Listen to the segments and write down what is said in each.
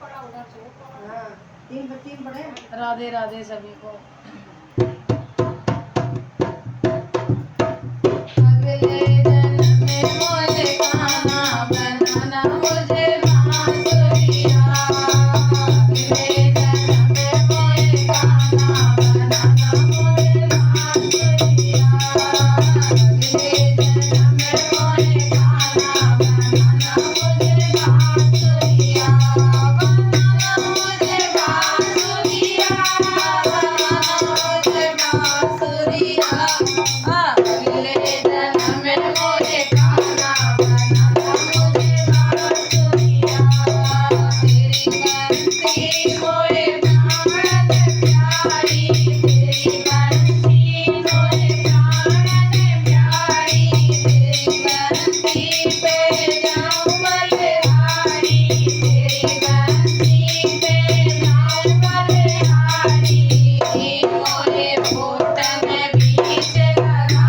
हाँ, तीन पढ़े। राधे राधे सभी को। अगले जन्म में मुझे खाना बनाना, मुझे बांसुरिया। अगले जन्म में मुझे खाना बनाना, मुझे बांसुरिया। अगले जन्म में मुझे खाना बनाना, मुझे बांसुरिया। बनाना मुझे बांसुरिया, बनाना मुझे बांसुरिया। अगले जन्म में मुझे खाना बनाना, मुझे बांसुरिया। तेरी बंसी मोए प्राण प्यारी, तेरी बंसी मोए प्राण प्यारी। तेरी बंसी पे जाऊं बलिहारी, तेरी बंसी पे जाऊं बलिहारी। मोरे होठ में बीच लगाना,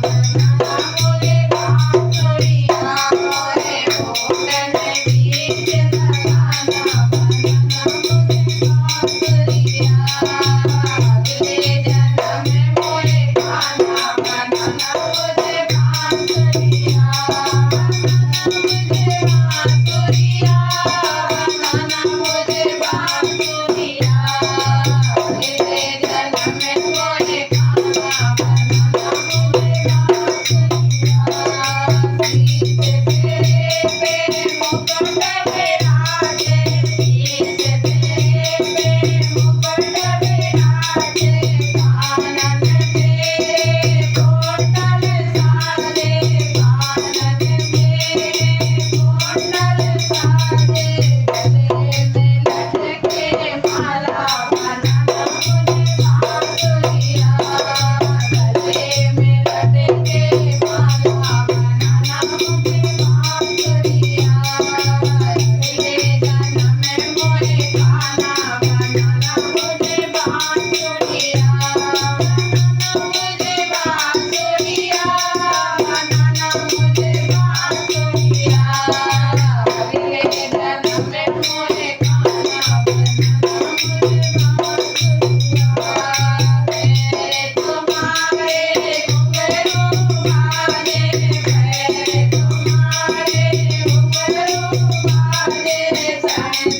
बनाना मुझे बांसुरिया। मोरे होठ में बीच लगाना, बनाना मुझे बांसुरिया। अगले जन्म में मुझे खाना बनाना, मुझे बांसुरिया। मुझे बांसुरिया, बनाना मुझे बांसुरिया। अगले जन्म में मुझे खाना बनाना, मुझे बांसुरिया। शीश तेरे पे मुकुट विराजे, शीश तेरे पे मुकुट विराजे। कानन तेरे कोटल साजे, कानन तेरे कोटल साजे। गले में लटके माला बनाना, मुझे बांसुरिया। गले में लटके माला बनाना, मुझे बांसुरिया। अगले जन्म में मुझे खाना बनाना, मुझे बांसुरिया। मुझे बांसुरिया, बनाना मुझे बांसुरिया। अगले जन्म में मुझे खाना बनाना, मुझे बांसुरिया। मेरे तुम्हारे घुंघरू बाजे, मेरे तुम्हारे घुंघरू बाजे। संग